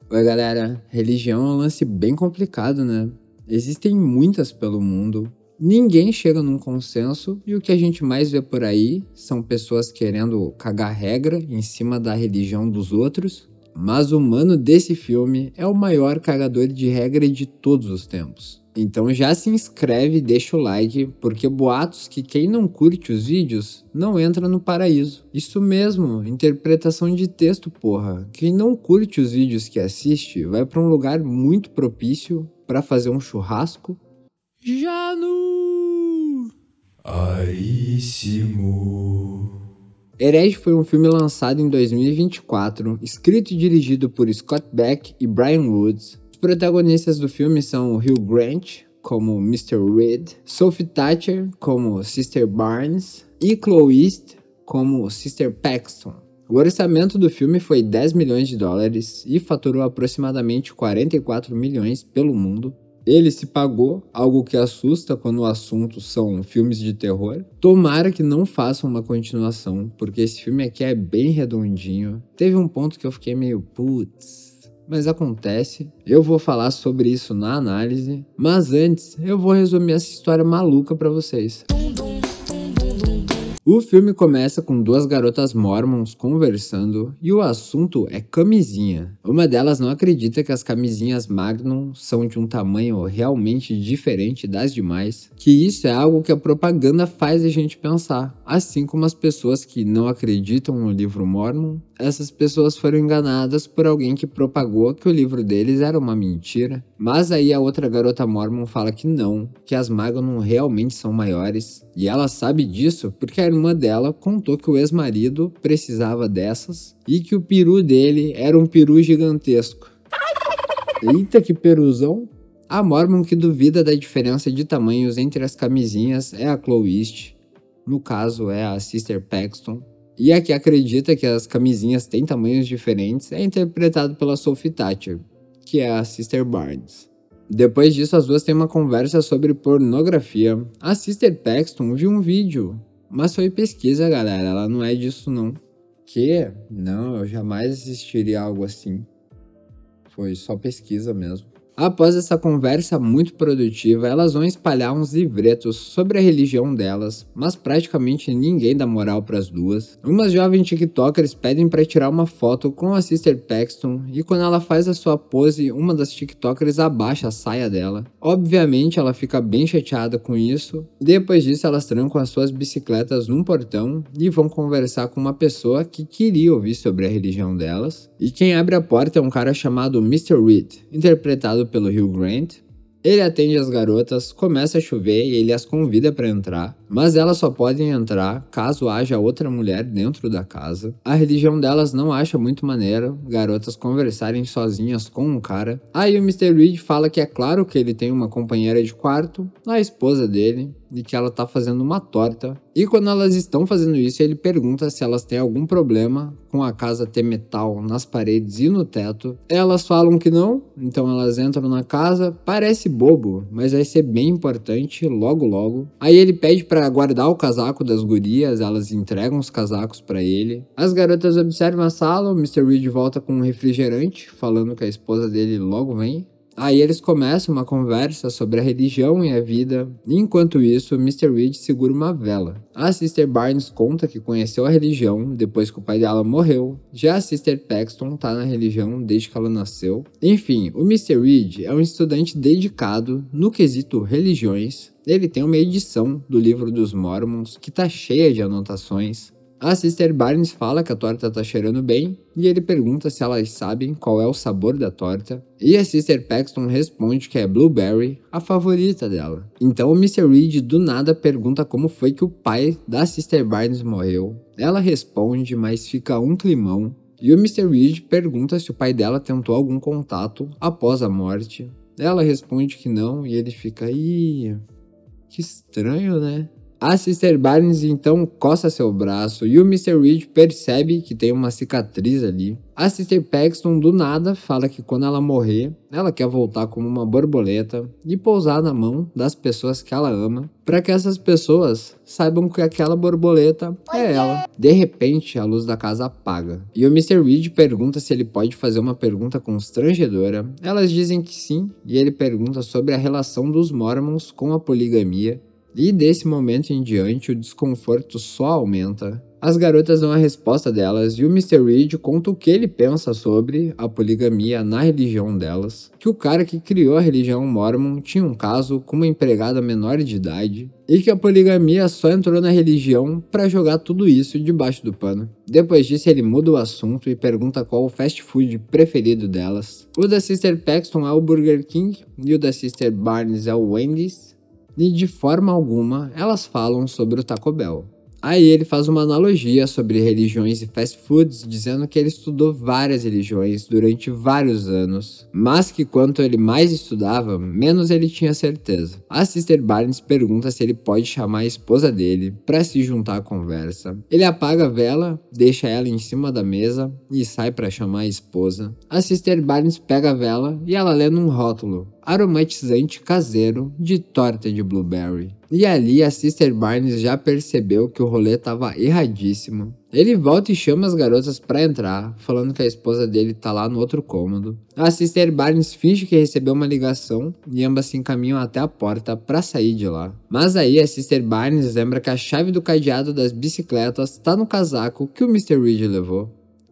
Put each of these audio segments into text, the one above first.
Oi, galera. Religião é um lance bem complicado, né? Existem muitas pelo mundo, ninguém chega num consenso e o que a gente mais vê por aí são pessoas querendo cagar regra em cima da religião dos outros, mas o mano desse filme é o maior cagador de regra de todos os tempos. Então já se inscreve e deixa o like, porque boatos que quem não curte os vídeos não entra no paraíso. Isso mesmo, interpretação de texto, porra. Quem não curte os vídeos que assiste vai pra um lugar muito propício pra fazer um churrasco. Janu! Aríssimo. Herege foi um filme lançado em 2024, escrito e dirigido por Scott Beck e Brian Woods. Os protagonistas do filme são Hugh Grant, como Mr. Reed, Sophie Thatcher, como Sister Barnes, e Chloe East, como Sister Paxton. O orçamento do filme foi 10 milhões de dólares e faturou aproximadamente 44 milhões pelo mundo. Ele se pagou, algo que assusta quando o assunto são filmes de terror. Tomara que não façam uma continuação, porque esse filme aqui é bem redondinho. Teve um ponto que eu fiquei meio putz, mas acontece. Eu vou falar sobre isso na análise, mas antes eu vou resumir essa história maluca pra vocês. O filme começa com duas garotas mormons conversando e o assunto é camisinha. Uma delas não acredita que as camisinhas Magnum são de um tamanho realmente diferente das demais, que isso é algo que a propaganda faz a gente pensar. Assim como as pessoas que não acreditam no livro Mormon, essas pessoas foram enganadas por alguém que propagou que o livro deles era uma mentira. Mas aí a outra garota mormon fala que não, que as Magnum realmente são maiores, e ela sabe disso porque a irmã dela contou que o ex-marido precisava dessas e que o peru dele era um peru gigantesco. Eita, que peruzão! A mormon que duvida da diferença de tamanhos entre as camisinhas é a Chloe East, no caso é a Sister Paxton, e a que acredita que as camisinhas têm tamanhos diferentes é interpretado pela Sophie Thatcher, que é a Sister Barnes. Depois disso, as duas têm uma conversa sobre pornografia. A Sister Paxton viu um vídeo, mas foi pesquisa, galera, ela não é disso não. Que? Não, eu jamais assistiria algo assim. Foi só pesquisa mesmo. Após essa conversa muito produtiva, elas vão espalhar uns livretos sobre a religião delas, mas praticamente ninguém dá moral para as duas. Umas jovens tiktokers pedem para tirar uma foto com a Sister Paxton e quando ela faz a sua pose, uma das tiktokers abaixa a saia dela. Obviamente ela fica bem chateada com isso. Depois disso elas trancam as suas bicicletas num portão e vão conversar com uma pessoa que queria ouvir sobre a religião delas. E quem abre a porta é um cara chamado Mr. Reed, interpretado pelo Hugh Grant. Ele atende as garotas, começa a chover e ele as convida para entrar, mas elas só podem entrar caso haja outra mulher dentro da casa. A religião delas não acha muito maneiro garotas conversarem sozinhas com um cara. Aí o Mr. Reed fala que é claro que ele tem uma companheira de quarto, a esposa dele, e que ela tá fazendo uma torta. E quando elas estão fazendo isso, ele pergunta se elas têm algum problema com a casa ter metal nas paredes e no teto. Elas falam que não, então elas entram na casa. Parece bobo, mas vai ser bem importante logo logo. Aí ele pede para guardar o casaco das gurias, elas entregam os casacos para ele. As garotas observam a sala, o Mr. Reed volta com um refrigerante, falando que a esposa dele logo vem. Aí eles começam uma conversa sobre a religião e a vida, e enquanto isso, Mr. Reed segura uma vela. A Sister Barnes conta que conheceu a religião depois que o pai dela morreu, já a Sister Paxton tá na religião desde que ela nasceu. Enfim, o Mr. Reed é um estudante dedicado no quesito religiões. Ele tem uma edição do livro dos Mormons que tá cheia de anotações. A Sister Barnes fala que a torta tá cheirando bem e ele pergunta se elas sabem qual é o sabor da torta. E a Sister Paxton responde que é blueberry, a favorita dela. Então o Mr. Reed do nada pergunta como foi que o pai da Sister Barnes morreu. Ela responde, mas fica um climão. E o Mr. Reed pergunta se o pai dela tentou algum contato após a morte. Ela responde que não e ele fica, ih, que estranho, né? A Sister Barnes então coça seu braço e o Mr. Reed percebe que tem uma cicatriz ali. A Sister Paxton do nada fala que quando ela morrer, ela quer voltar como uma borboleta e pousar na mão das pessoas que ela ama, para que essas pessoas saibam que aquela borboleta é ela. De repente, a luz da casa apaga e o Mr. Reed pergunta se ele pode fazer uma pergunta constrangedora. Elas dizem que sim e ele pergunta sobre a relação dos Mormons com a poligamia. E desse momento em diante, o desconforto só aumenta. As garotas dão a resposta delas e o Mr. Reed conta o que ele pensa sobre a poligamia na religião delas, que o cara que criou a religião Mormon tinha um caso com uma empregada menor de idade e que a poligamia só entrou na religião para jogar tudo isso debaixo do pano. Depois disso, ele muda o assunto e pergunta qual o fast food preferido delas. O da Sister Paxton é o Burger King e o da Sister Barnes é o Wendy's. E de forma alguma elas falam sobre o Taco Bell. Aí ele faz uma analogia sobre religiões e fast foods, dizendo que ele estudou várias religiões durante vários anos, mas que quanto ele mais estudava, menos ele tinha certeza. A Sister Barnes pergunta se ele pode chamar a esposa dele para se juntar à conversa. Ele apaga a vela, deixa ela em cima da mesa e sai para chamar a esposa. A Sister Barnes pega a vela e ela lê num rótulo: aromatizante caseiro de torta de blueberry. E ali a Sister Barnes já percebeu que o rolê tava erradíssimo. Ele volta e chama as garotas pra entrar, falando que a esposa dele tá lá no outro cômodo. A Sister Barnes finge que recebeu uma ligação e ambas se encaminham até a porta pra sair de lá. Mas aí a Sister Barnes lembra que a chave do cadeado das bicicletas tá no casaco que o Mr. Reed levou.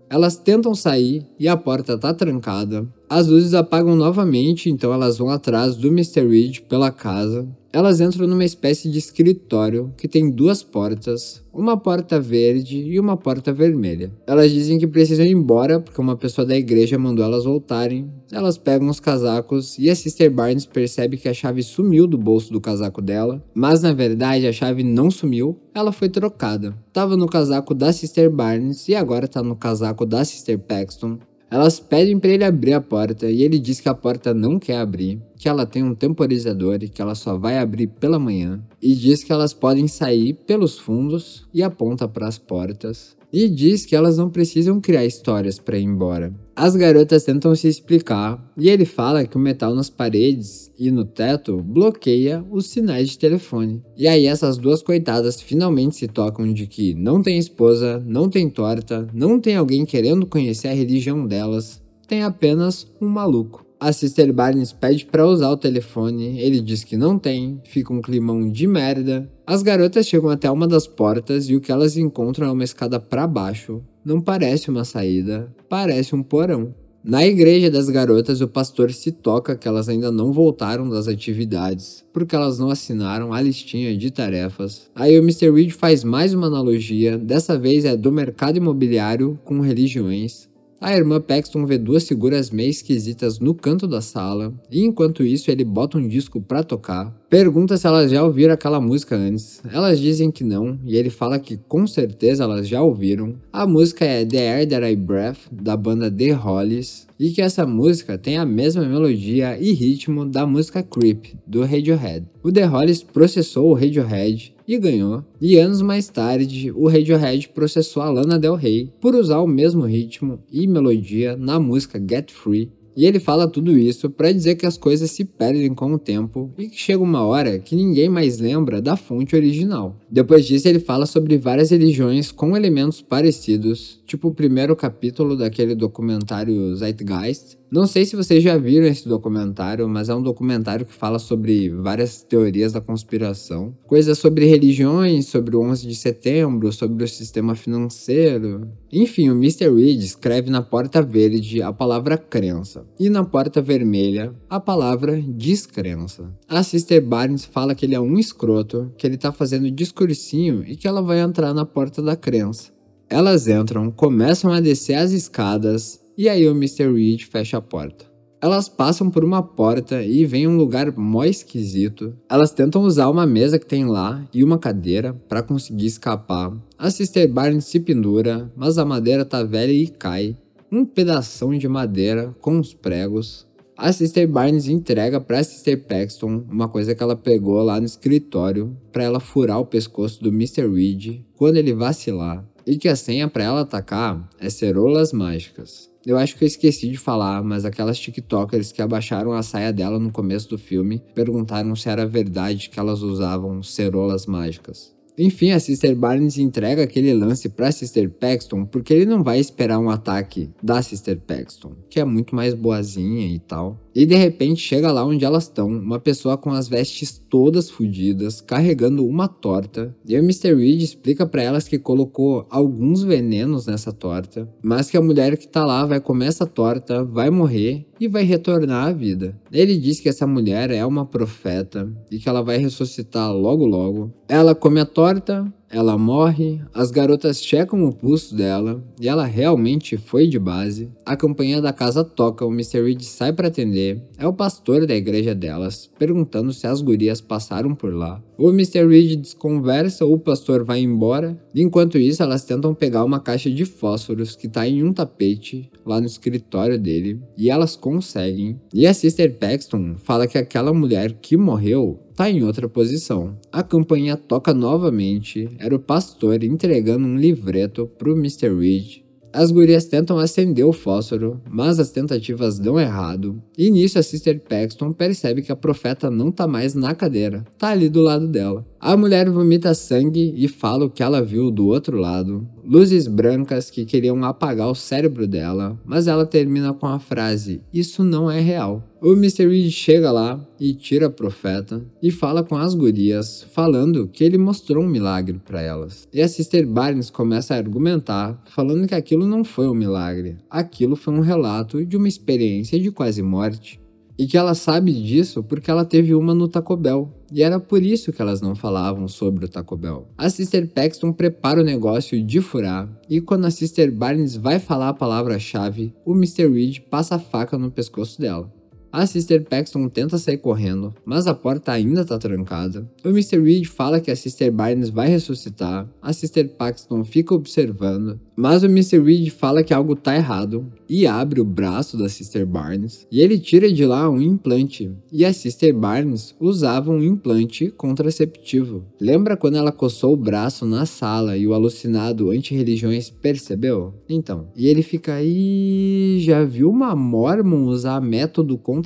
Elas tentam sair e a porta tá trancada. As luzes apagam novamente, então elas vão atrás do Mr. Reed pela casa. Elas entram numa espécie de escritório que tem duas portas, uma porta verde e uma porta vermelha. Elas dizem que precisam ir embora porque uma pessoa da igreja mandou elas voltarem. Elas pegam os casacos e a Sister Barnes percebe que a chave sumiu do bolso do casaco dela, mas na verdade a chave não sumiu, ela foi trocada. Tava no casaco da Sister Barnes e agora tá no casaco da Sister Paxton. Elas pedem para ele abrir a porta e ele diz que a porta não quer abrir, que ela tem um temporizador e que ela só vai abrir pela manhã. E diz que elas podem sair pelos fundos e aponta para as portas. E diz que elas não precisam criar histórias para ir embora. As garotas tentam se explicar e ele fala que o metal nas paredes e no teto bloqueia os sinais de telefone. E aí essas duas coitadas finalmente se tocam de que não tem esposa, não tem torta, não tem alguém querendo conhecer a religião delas, tem apenas um maluco. A Sister Barnes pede pra usar o telefone, ele diz que não tem, fica um climão de merda. As garotas chegam até uma das portas e o que elas encontram é uma escada pra baixo. Não parece uma saída, parece um porão. Na igreja das garotas, o pastor se toca que elas ainda não voltaram das atividades, porque elas não assinaram a listinha de tarefas. Aí o Mr. Reed faz mais uma analogia, dessa vez é do mercado imobiliário com religiões. A irmã Paxton vê duas figuras meio esquisitas no canto da sala, e enquanto isso ele bota um disco pra tocar. Pergunta se elas já ouviram aquela música antes. Elas dizem que não, e ele fala que com certeza elas já ouviram. A música é The Air That I Breathe, da banda The Hollies, e que essa música tem a mesma melodia e ritmo da música Creep, do Radiohead. O The Hollies processou o Radiohead e ganhou, e anos mais tarde o Radiohead processou a Lana Del Rey por usar o mesmo ritmo e melodia na música Get Free. E ele fala tudo isso para dizer que as coisas se perdem com o tempo e que chega uma hora que ninguém mais lembra da fonte original. Depois disso ele fala sobre várias religiões com elementos parecidos, tipo o primeiro capítulo daquele documentário Zeitgeist. Não sei se vocês já viram esse documentário, mas é um documentário que fala sobre várias teorias da conspiração. Coisas sobre religiões, sobre o 11 de setembro, sobre o sistema financeiro. Enfim, o Mr. Reed escreve na porta verde a palavra crença e na porta vermelha a palavra descrença. A Sister Barnes fala que ele é um escroto, que ele tá fazendo discursinho e que ela vai entrar na porta da crença. Elas entram, começam a descer as escadas e aí o Mr. Reed fecha a porta. Elas passam por uma porta e vem um lugar mó esquisito. Elas tentam usar uma mesa que tem lá e uma cadeira para conseguir escapar. A Sister Barnes se pendura, mas a madeira tá velha e cai. Um pedação de madeira com os pregos. A Sister Barnes entrega pra Sister Paxton uma coisa que ela pegou lá no escritório pra ela furar o pescoço do Mr. Reed quando ele vacilar, e que a senha pra ela atacar é cerolas mágicas. Eu acho que eu esqueci de falar, mas aquelas tiktokers que abaixaram a saia dela no começo do filme perguntaram se era verdade que elas usavam cerolas mágicas. Enfim, a Sister Barnes entrega aquele lance pra Sister Paxton porque ele não vai esperar um ataque da Sister Paxton, que é muito mais boazinha e tal. E de repente chega lá onde elas estão, uma pessoa com as vestes todas fodidas, carregando uma torta. E o Mr. Reed explica pra elas que colocou alguns venenos nessa torta, mas que a mulher que tá lá vai comer essa torta, vai morrer e vai retornar à vida. Ele diz que essa mulher é uma profeta e que ela vai ressuscitar logo logo. Ela come a torta, ela morre, as garotas checam o pulso dela e ela realmente foi de base. A campainha da casa toca, o Mr. Reed sai para atender. É o pastor da igreja delas, perguntando se as gurias passaram por lá. O Mr. Reed desconversa, o pastor vai embora. Enquanto isso, elas tentam pegar uma caixa de fósforos que tá em um tapete lá no escritório dele, e elas conseguem. E a Sister Paxton fala que aquela mulher que morreu tá em outra posição. A campainha toca novamente, era o pastor entregando um livreto pro Mr. Reed. As gurias tentam acender o fósforo, mas as tentativas dão errado, e nisso a Sister Paxton percebe que a profeta não tá mais na cadeira, tá ali do lado dela. A mulher vomita sangue e fala o que ela viu do outro lado, luzes brancas que queriam apagar o cérebro dela, mas ela termina com a frase, isso não é real. O Mr. Reed chega lá e tira a profeta e fala com as gurias, falando que ele mostrou um milagre para elas. E a Sister Barnes começa a argumentar, falando que aquilo não foi um milagre, aquilo foi um relato de uma experiência de quase morte. E que ela sabe disso porque ela teve uma no Taco Bell, e era por isso que elas não falavam sobre o Taco Bell. A Sister Paxton prepara o negócio de furar, e quando a Sister Barnes vai falar a palavra-chave, o Mr. Reed passa a faca no pescoço dela. A Sister Paxton tenta sair correndo, mas a porta ainda tá trancada. O Mr. Reed fala que a Sister Barnes vai ressuscitar. A Sister Paxton fica observando, mas o Mr. Reed fala que algo tá errado e abre o braço da Sister Barnes e ele tira de lá um implante. E a Sister Barnes usava um implante contraceptivo. Lembra quando ela coçou o braço na sala e o alucinado anti-religiões percebeu? Então, e ele fica aí, já viu uma Mormon usar método contraceptivo?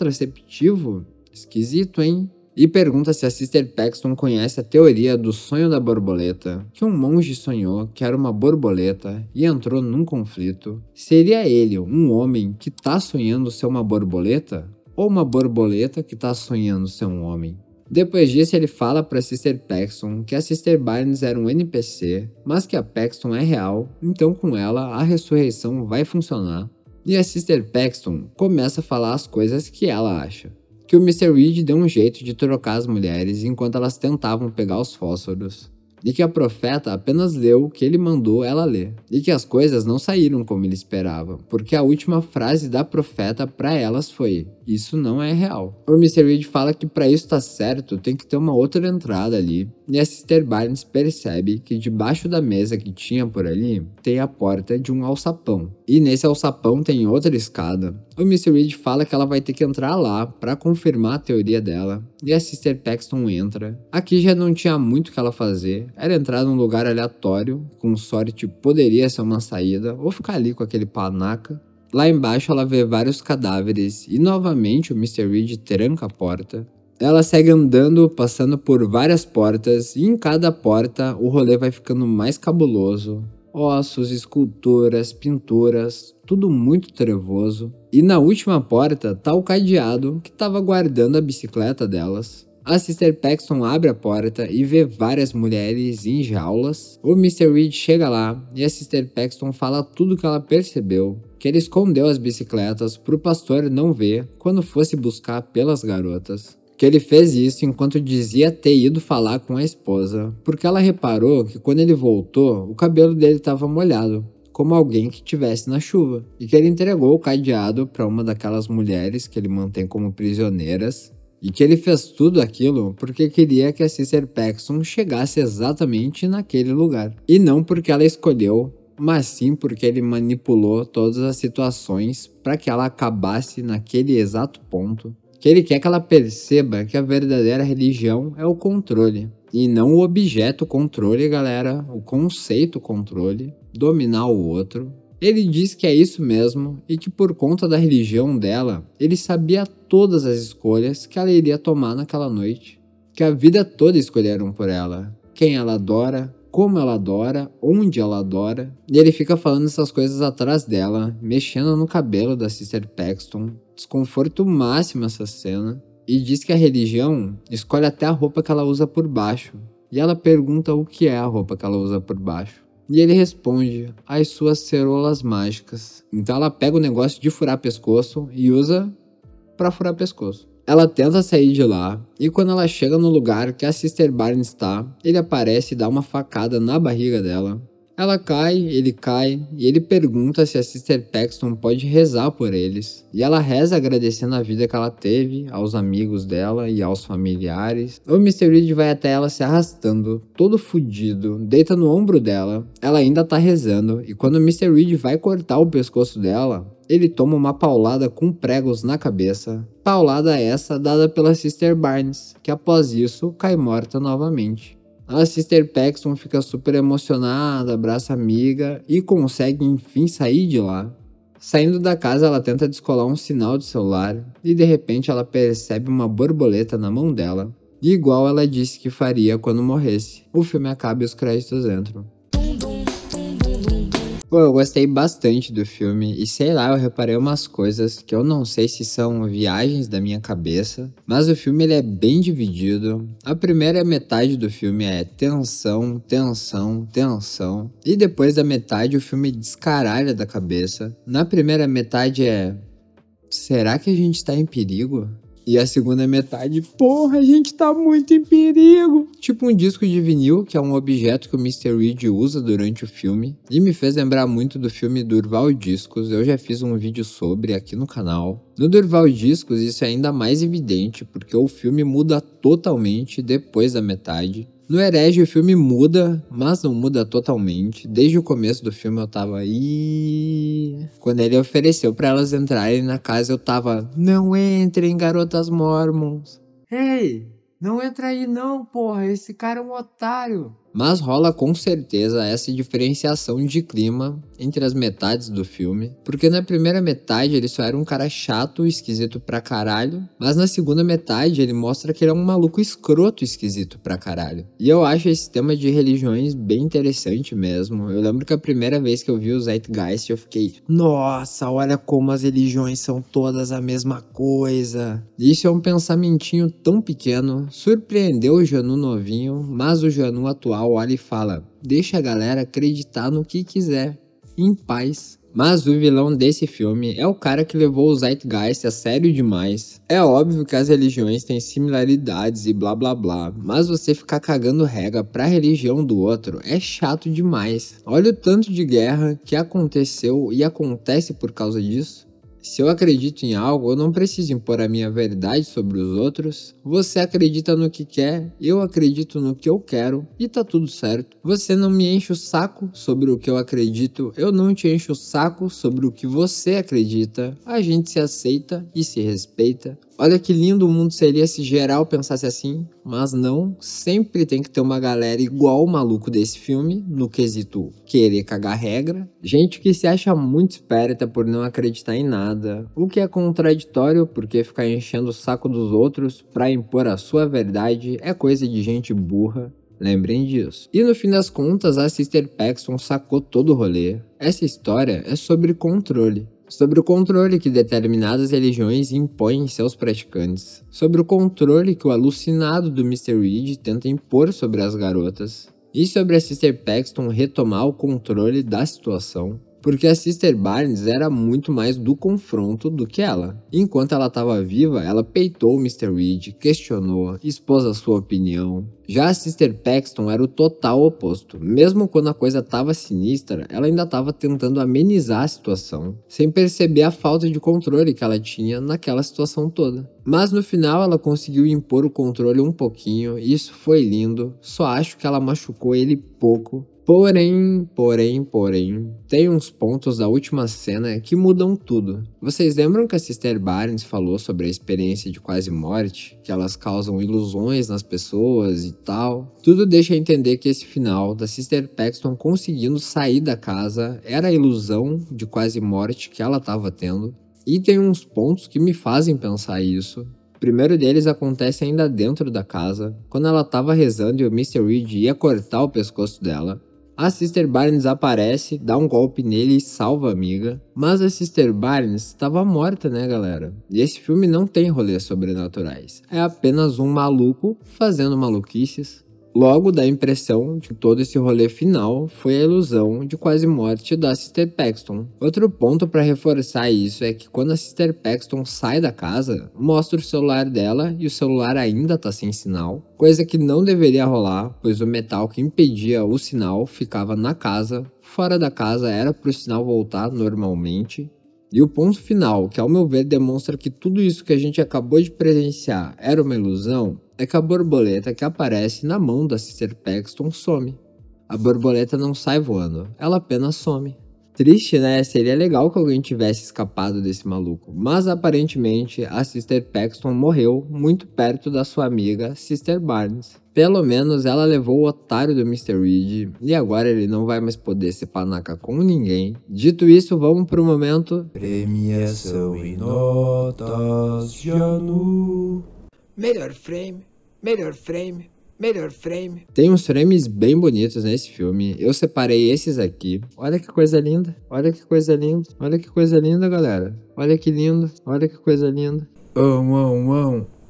Esquisito, hein? E pergunta se a Sister Paxton conhece a teoria do sonho da borboleta, que um monge sonhou que era uma borboleta e entrou num conflito. Seria ele um homem que tá sonhando ser uma borboleta? Ou uma borboleta que tá sonhando ser um homem? Depois disso, ele fala para Sister Paxton que a Sister Barnes era um NPC, mas que a Paxton é real, então com ela a ressurreição vai funcionar. E a Sister Paxton começa a falar as coisas que ela acha. Que o Mr. Reed deu um jeito de trocar as mulheres enquanto elas tentavam pegar os fósforos. E que a profeta apenas leu o que ele mandou ela ler. E que as coisas não saíram como ele esperava, porque a última frase da profeta para elas foi: isso não é real. O Mr. Reed fala que para isso tá certo, tem que ter uma outra entrada ali. E a Sister Barnes percebe que debaixo da mesa que tinha por ali, tem a porta de um alçapão. E nesse alçapão tem outra escada. O Mr. Reed fala que ela vai ter que entrar lá para confirmar a teoria dela. E a Sister Paxton entra. Aqui já não tinha muito o que ela fazer. Era entrar num lugar aleatório, com sorte poderia ser uma saída, ou ficar ali com aquele panaca. Lá embaixo ela vê vários cadáveres e novamente o Mr. Reed tranca a porta. Ela segue andando, passando por várias portas, e em cada porta o rolê vai ficando mais cabuloso. Ossos, esculturas, pinturas, tudo muito trevoso. E na última porta tá o cadeado que estava guardando a bicicleta delas. A Sister Paxton abre a porta e vê várias mulheres em jaulas. O Mr. Reed chega lá e a Sister Paxton fala tudo que ela percebeu, que ele escondeu as bicicletas pro pastor não ver quando fosse buscar pelas garotas. Que ele fez isso enquanto dizia ter ido falar com a esposa, porque ela reparou que quando ele voltou, o cabelo dele estava molhado, como alguém que estivesse na chuva, e que ele entregou o cadeado para uma daquelas mulheres que ele mantém como prisioneiras, e que ele fez tudo aquilo porque queria que a Sister Paxton chegasse exatamente naquele lugar, e não porque ela escolheu mas sim porque ele manipulou todas as situações para que ela acabasse naquele exato ponto. Que ele quer que ela perceba que a verdadeira religião é o controle. E não o objeto controle, galera, o conceito controle, dominar o outro. Ele diz que é isso mesmo e que por conta da religião dela, ele sabia todas as escolhas que ela iria tomar naquela noite. Que a vida toda escolheram por ela. Quem ela adora, como ela adora, onde ela adora. E ele fica falando essas coisas atrás dela, mexendo no cabelo da Sister Paxton. Desconforto máximo essa cena. E diz que a religião escolhe até a roupa que ela usa por baixo. E ela pergunta o que é a roupa que ela usa por baixo. E ele responde, as suas ceroulas mágicas. Então ela pega o negócio de furar pescoço e usa pra furar pescoço. Ela tenta sair de lá, e quando ela chega no lugar que a Sister Barnes está, ele aparece e dá uma facada na barriga dela. Ela cai, e ele pergunta se a Sister Paxton pode rezar por eles. E ela reza agradecendo a vida que ela teve, aos amigos dela e aos familiares. O Mr. Reed vai até ela se arrastando, todo fudido, deita no ombro dela. Ela ainda tá rezando, e quando o Mr. Reed vai cortar o pescoço dela, ele toma uma paulada com pregos na cabeça. Paulada essa dada pela Sister Barnes, que após isso cai morta novamente. A Sister Paxton fica super emocionada, abraça a amiga e consegue enfim sair de lá. Saindo da casa, ela tenta descolar um sinal de celular e de repente ela percebe uma borboleta na mão dela, igual ela disse que faria quando morresse. O filme acaba e os créditos entram. Pô, eu gostei bastante do filme e sei lá, eu reparei umas coisas que eu não sei se são viagens da minha cabeça, mas o filme ele é bem dividido. A primeira metade do filme é tensão, tensão, tensão, e depois da metade o filme descaralha da cabeça. Na primeira metade é, será que a gente tá em perigo? E a segunda metade, porra, a gente tá muito em perigo. Tipo um disco de vinil, que é um objeto que o Mr. Reed usa durante o filme. E me fez lembrar muito do filme Durval Discos. Eu já fiz um vídeo sobre aqui no canal. No Durval Discos isso é ainda mais evidente, porque o filme muda totalmente depois da metade. No Herege o filme muda, mas não muda totalmente. Desde o começo do filme eu tava quando ele ofereceu pra elas entrarem na casa eu tava, não entrem, garotas mormons. Ei, não entra aí não, porra, esse cara é um otário. Mas rola com certeza essa diferenciação de clima entre as metades do filme, porque na primeira metade ele só era um cara chato, esquisito pra caralho, mas na segunda metade ele mostra que ele é um maluco escroto, esquisito pra caralho. E eu acho esse tema de religiões bem interessante mesmo. Eu lembro que a primeira vez que eu vi o Zeitgeist eu fiquei, nossa, olha como as religiões são todas a mesma coisa. Isso é um pensamentinho tão pequeno, surpreendeu o Janu novinho, mas o Janu atual olha e fala, deixa a galera acreditar no que quiser, em paz. Mas o vilão desse filme é o cara que levou o Zeitgeist a sério demais. É óbvio que as religiões têm similaridades e blá blá blá, mas você ficar cagando regra pra religião do outro é chato demais. Olha o tanto de guerra que aconteceu e acontece por causa disso. Se eu acredito em algo, eu não preciso impor a minha verdade sobre os outros. Você acredita no que quer, eu acredito no que eu quero e tá tudo certo. Você não me enche o saco sobre o que eu acredito, eu não te encho o saco sobre o que você acredita. A gente se aceita e se respeita. Olha que lindo o mundo seria se geral pensasse assim, mas não, sempre tem que ter uma galera igual o maluco desse filme, no quesito querer cagar regra. Gente que se acha muito esperta por não acreditar em nada, o que é contraditório porque ficar enchendo o saco dos outros pra impor a sua verdade é coisa de gente burra. Lembrem disso. E no fim das contas, a Sister Paxton sacou todo o rolê. Essa história é sobre controle. Sobre o controle que determinadas religiões impõem em seus praticantes. Sobre o controle que o alucinado do Mr. Reed tenta impor sobre as garotas. E sobre a Sister Paxton retomar o controle da situação. Porque a Sister Barnes era muito mais do confronto do que ela. Enquanto ela estava viva, ela peitou o Mr. Reed, questionou, expôs a sua opinião. Já a Sister Paxton era o total oposto. Mesmo quando a coisa estava sinistra, ela ainda estava tentando amenizar a situação, sem perceber a falta de controle que ela tinha naquela situação toda. Mas no final ela conseguiu impor o controle um pouquinho, e isso foi lindo. Só acho que ela machucou ele pouco. Porém, tem uns pontos da última cena que mudam tudo. Vocês lembram que a Sister Barnes falou sobre a experiência de quase morte? Que elas causam ilusões nas pessoas e tal? Tudo deixa entender que esse final da Sister Paxton conseguindo sair da casa era a ilusão de quase morte que ela estava tendo. E tem uns pontos que me fazem pensar isso. O primeiro deles acontece ainda dentro da casa, quando ela estava rezando e o Mr. Reed ia cortar o pescoço dela. A Sister Barnes aparece, dá um golpe nele e salva a amiga. Mas a Sister Barnes estava morta, né, galera? E esse filme não tem rolês sobrenaturais. É apenas um maluco fazendo maluquices. Logo dá a impressão de que todo esse rolê final foi a ilusão de quase morte da Sister Paxton. Outro ponto para reforçar isso é que quando a Sister Paxton sai da casa, mostra o celular dela e o celular ainda tá sem sinal, coisa que não deveria rolar, pois o metal que impedia o sinal ficava na casa, fora da casa era para o sinal voltar normalmente. E o ponto final, que ao meu ver demonstra que tudo isso que a gente acabou de presenciar era uma ilusão, é que a borboleta que aparece na mão da Sister Paxton some. A borboleta não sai voando, ela apenas some. Triste, né? Seria legal que alguém tivesse escapado desse maluco, mas aparentemente a Sister Paxton morreu muito perto da sua amiga Sister Barnes. Pelo menos ela levou o otário do Mr. Reed e agora ele não vai mais poder se panaca com ninguém. Dito isso, vamos pro momento Premiação e notas Janu. Melhor frame, melhor frame, melhor frame. Tem uns frames bem bonitos nesse filme. Eu separei esses aqui. Olha que coisa linda. Olha que coisa linda. Olha que coisa linda, galera. Olha que lindo. Olha que coisa linda.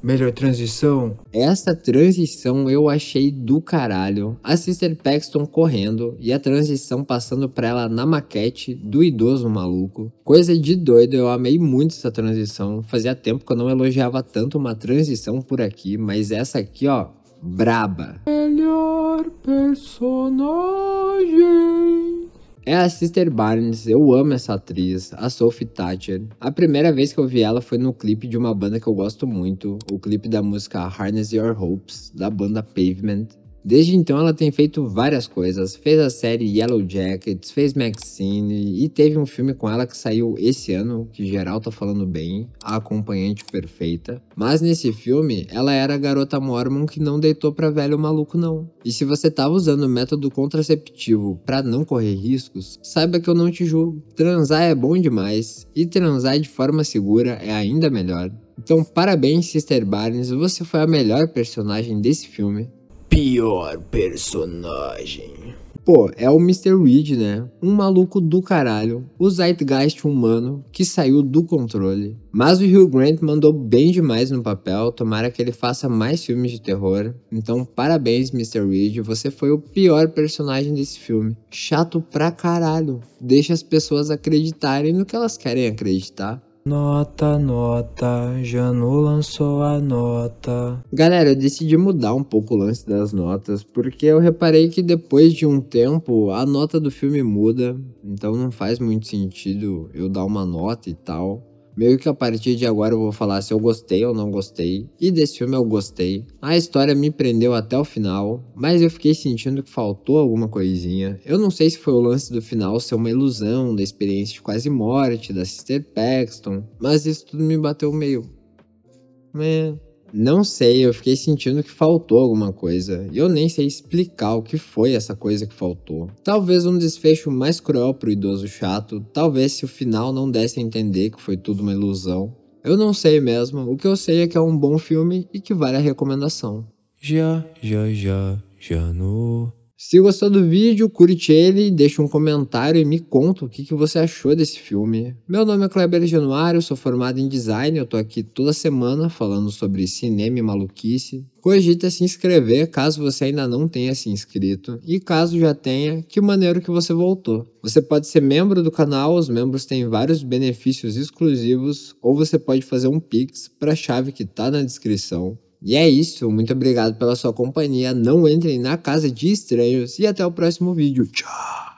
Melhor transição. Essa transição eu achei do caralho. A Sister Paxton correndo e a transição passando pra ela na maquete do idoso maluco. Coisa de doido, eu amei muito essa transição. Fazia tempo que eu não elogiava tanto uma transição por aqui, mas essa aqui, ó, braba. Melhor personagem. É a Sister Barnes, eu amo essa atriz, a Sophie Thatcher. A primeira vez que eu vi ela foi no clipe de uma banda que eu gosto muito, o clipe da música Harness Your Hopes, da banda Pavement. Desde então ela tem feito várias coisas, fez a série Yellow Jackets, fez Maxine e teve um filme com ela que saiu esse ano, que geral tá falando bem, A Acompanhante Perfeita. Mas nesse filme, ela era a garota mormon que não deitou pra velho maluco não. E se você tava usando o método contraceptivo pra não correr riscos, saiba que eu não te julgo. Transar é bom demais, e transar de forma segura é ainda melhor. Então parabéns Sister Barnes, você foi a melhor personagem desse filme. Pior personagem. Pô, é o Mr. Reed, né? Um maluco do caralho, o Zeitgeist humano que saiu do controle. Mas o Hugh Grant mandou bem demais no papel, tomara que ele faça mais filmes de terror. Então parabéns Mr. Reed, você foi o pior personagem desse filme. Chato pra caralho, deixa as pessoas acreditarem no que elas querem acreditar. Nota, Janu lançou a nota. Galera, eu decidi mudar um pouco o lance das notas, porque eu reparei que depois de um tempo a nota do filme muda, então não faz muito sentido eu dar uma nota e tal. Meio que a partir de agora eu vou falar se eu gostei ou não gostei, e desse filme eu gostei. A história me prendeu até o final, mas eu fiquei sentindo que faltou alguma coisinha. Eu não sei se foi o lance do final ser uma ilusão da experiência de quase morte da Sister Paxton, mas isso tudo me bateu meio... Não sei, eu fiquei sentindo que faltou alguma coisa, e eu nem sei explicar o que foi essa coisa que faltou. Talvez um desfecho mais cruel pro idoso chato, talvez se o final não desse a entender que foi tudo uma ilusão. Eu não sei mesmo, o que eu sei é que é um bom filme e que vale a recomendação. Janu. Se gostou do vídeo, curte ele, deixa um comentário e me conta o que você achou desse filme. Meu nome é Kleber Januário, sou formado em design, eu tô aqui toda semana falando sobre cinema e maluquice. Cogita se inscrever caso você ainda não tenha se inscrito, e caso já tenha, que maneiro que você voltou. Você pode ser membro do canal, os membros têm vários benefícios exclusivos, ou você pode fazer um Pix para a chave que tá na descrição. E é isso, muito obrigado pela sua companhia, não entrem na casa de estranhos e até o próximo vídeo. Tchau!